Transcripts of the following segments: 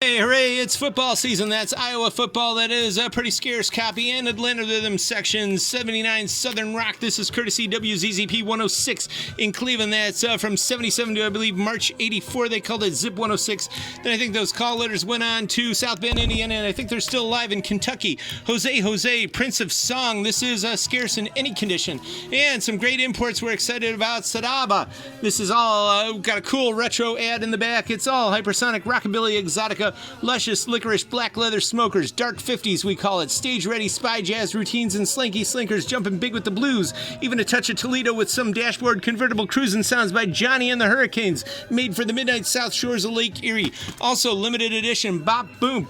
Hey, hooray, it's football season. That's Iowa football. That is a pretty scarce copy. And Atlanta Rhythm Section 79 Southern Rock. This is courtesy WZZP 106 in Cleveland. That's from 77 to, I believe, March 84. They called it Zip 106. Then I think those call letters went on to South Bend, Indiana, and I think they're still alive in Kentucky. Jose, Prince of Song. This is scarce in any condition. And some great imports we're excited about. Sadaba. This is all, got a cool retro ad in the back. It's all hypersonic, rockabilly, exotica, luscious, licorice, black leather smokers, dark 50s we call it, stage-ready spy jazz routines and slinky slinkers jumping big with the blues, even a touch of Toledo with some dashboard convertible cruising sounds by Johnny and the Hurricanes, made for the midnight south shores of Lake Erie. Also limited edition Bop Boom,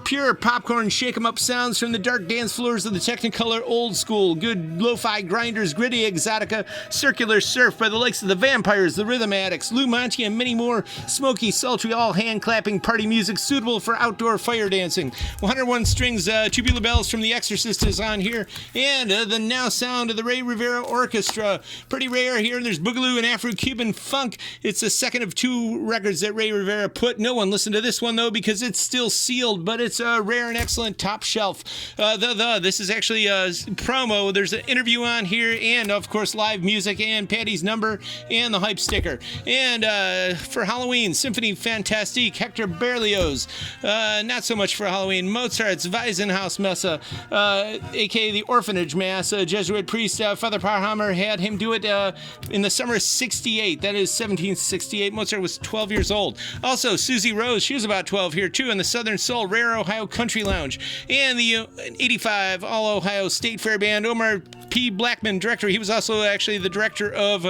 pure popcorn shake 'em up sounds from the dark dance floors of the Technicolor old school, good lo-fi grinders, gritty exotica, circular surf by the likes of the Vampires, the Rhythm Addicts, Lou Monte, and many more, smoky, sultry, all hand-clapping party music suitable for outdoor fire dancing. 101 strings, tubular bells from The Exorcist is on here, and the now sound of the Ray Rivera Orchestra. Pretty rare here. There's Boogaloo and Afro-Cuban Funk. It's the second of two records that Ray Rivera put. No one listened to this one, though, because it's still sealed, but it's a rare and excellent top shelf. This is actually a promo. There's an interview on here, and, of course, live music, and Patty's number, and the hype sticker. And for Halloween, Symphony Fantastique, Hector Berlioz. Not so much for Halloween. Mozart's Waisenhaus Messe, a.k.a. the Orphanage Mass. Jesuit priest Father Parhammer had him do it in the summer of 68. That is 1768. Mozart was 12 years old. Also, Susie Rose, she was about 12 here, too, in the Southern Soul Rare Ohio Country Lounge. And the 85 All-Ohio State Fair Band, Omar P. Blackman, director. He was also actually the director of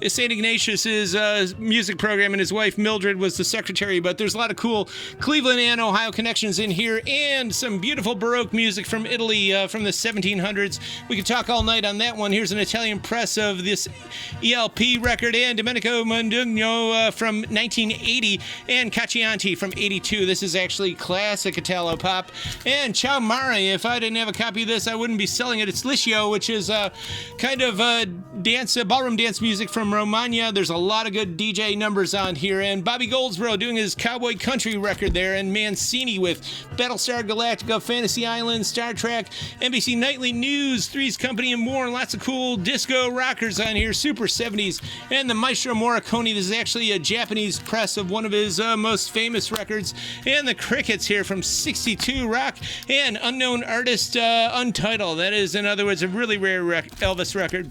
St. Ignatius's music program, and his wife Mildred was the secretary. But there's a lot of cool Cleveland and Ohio connections in here, and some beautiful Baroque music from Italy from the 1700s. We could talk all night on that one. Here's an Italian press of this ELP record, and Domenico Mondugno from 1980, and Caccianti from 82. This is actually classic Italo pop. And Ciao Mare, if I didn't have a copy of this, I wouldn't be selling it. It's Liscio, which is kind of ballroom dance music from Romagna. There's a lot of good DJ numbers on here, and Bobby Goldsboro doing his cowboy country record there, and Mancini with Battlestar Galactica, Fantasy Island, Star Trek, NBC Nightly News, Three's Company, and more. Lots of cool disco rockers on here, super 70s. And the Maestro Morricone, this is actually a Japanese press of one of his most famous records. And the Crickets here from 62 rock, and Unknown Artist Untitled. That is, in other words, a really rare Elvis record.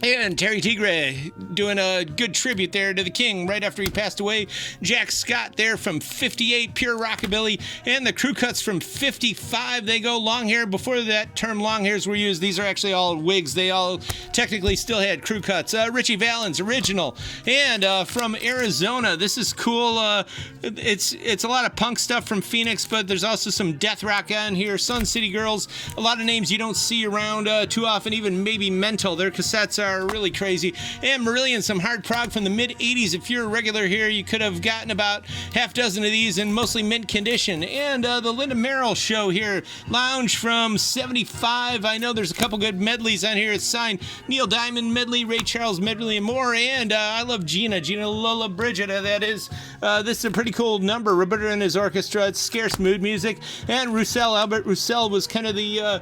And Terry Tigre doing a good tribute there to the king right after he passed away. Jack Scott there from 58, pure rockabilly. And the Crew Cuts from 55. They go long hair. Before that term long hairs were used, these are actually all wigs. They all technically still had crew cuts. Richie Valens, original. And from Arizona, this is cool. It's a lot of punk stuff from Phoenix, but there's also some death rock on here. Sun City Girls, a lot of names you don't see around too often, even maybe Mental. Their cassettes are really crazy. And Marillion, some hard prog from the mid-80s. If you're a regular here, you could have gotten about half dozen of these in mostly mint condition. And the Linda Merrill show here, Lounge from 75. I know there's a couple good medleys on here. It's signed Neil Diamond medley, Ray Charles medley, and more. And I love Gina Lola Bridget, that is. This is a pretty cool number. Roberto and his orchestra. It's scarce mood music. And Albert Roussel was kind of the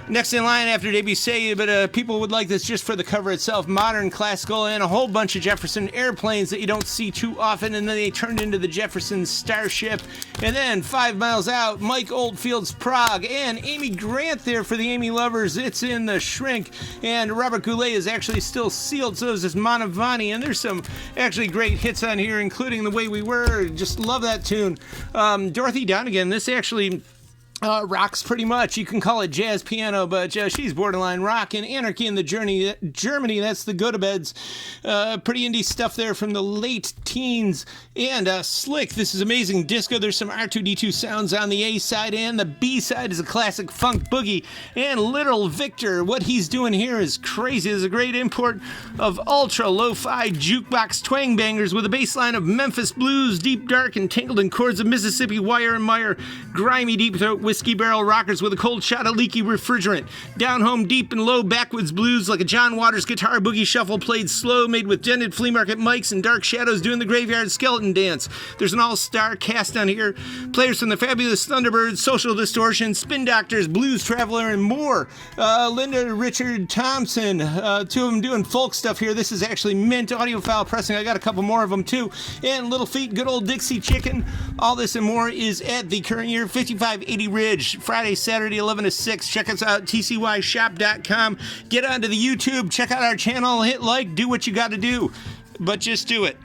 next in line after Debussy, but people would like this just for the cover itself. Modern, classical, and a whole bunch of Jefferson airplanes that you don't see too often, and then they turned into the Jefferson Starship. And then 5 miles out, Mike Oldfield's Prague, and Amy Grant there for the Amy lovers. It's in the Shrink, and Robert Goulet is actually still sealed, so is this Manavani, and there's some actually great hits on here, including The Way We Were. Just love that tune. Dorothy Donegan, this actually rocks pretty much. You can call it jazz piano, but she's borderline rock. And Anarchy in the Germany, that's the Go-to-Beds. Pretty indie stuff there from the late teens. And Slick, this is amazing disco. There's some R2-D2 sounds on the A side, and the B side is a classic funk boogie. And Little Victor, what he's doing here is crazy. There's a great import of ultra lo-fi jukebox twang bangers with a bass line of Memphis blues, deep dark and tangled in chords of Mississippi Wire and Meyer, grimy deep throat whiskey barrel rockers with a cold shot of leaky refrigerant. Down home, deep and low backwoods blues like a John Waters guitar boogie shuffle played slow, made with dented flea market mics and dark shadows doing the graveyard skeleton dance. There's an all-star cast on here. Players from the Fabulous Thunderbirds, Social Distortion, Spin Doctors, Blues Traveler, and more. Linda Richard Thompson, two of them doing folk stuff here. This is actually mint audiophile pressing. I got a couple more of them too. And Little Feet, Good Old Dixie Chicken. All this and more is at the current year 5580 Ridge, Friday, Saturday, 11 to 6. Check us out, tcyshop.com. Get onto the YouTube, check out our channel, hit like, do what you got to do. But just do it.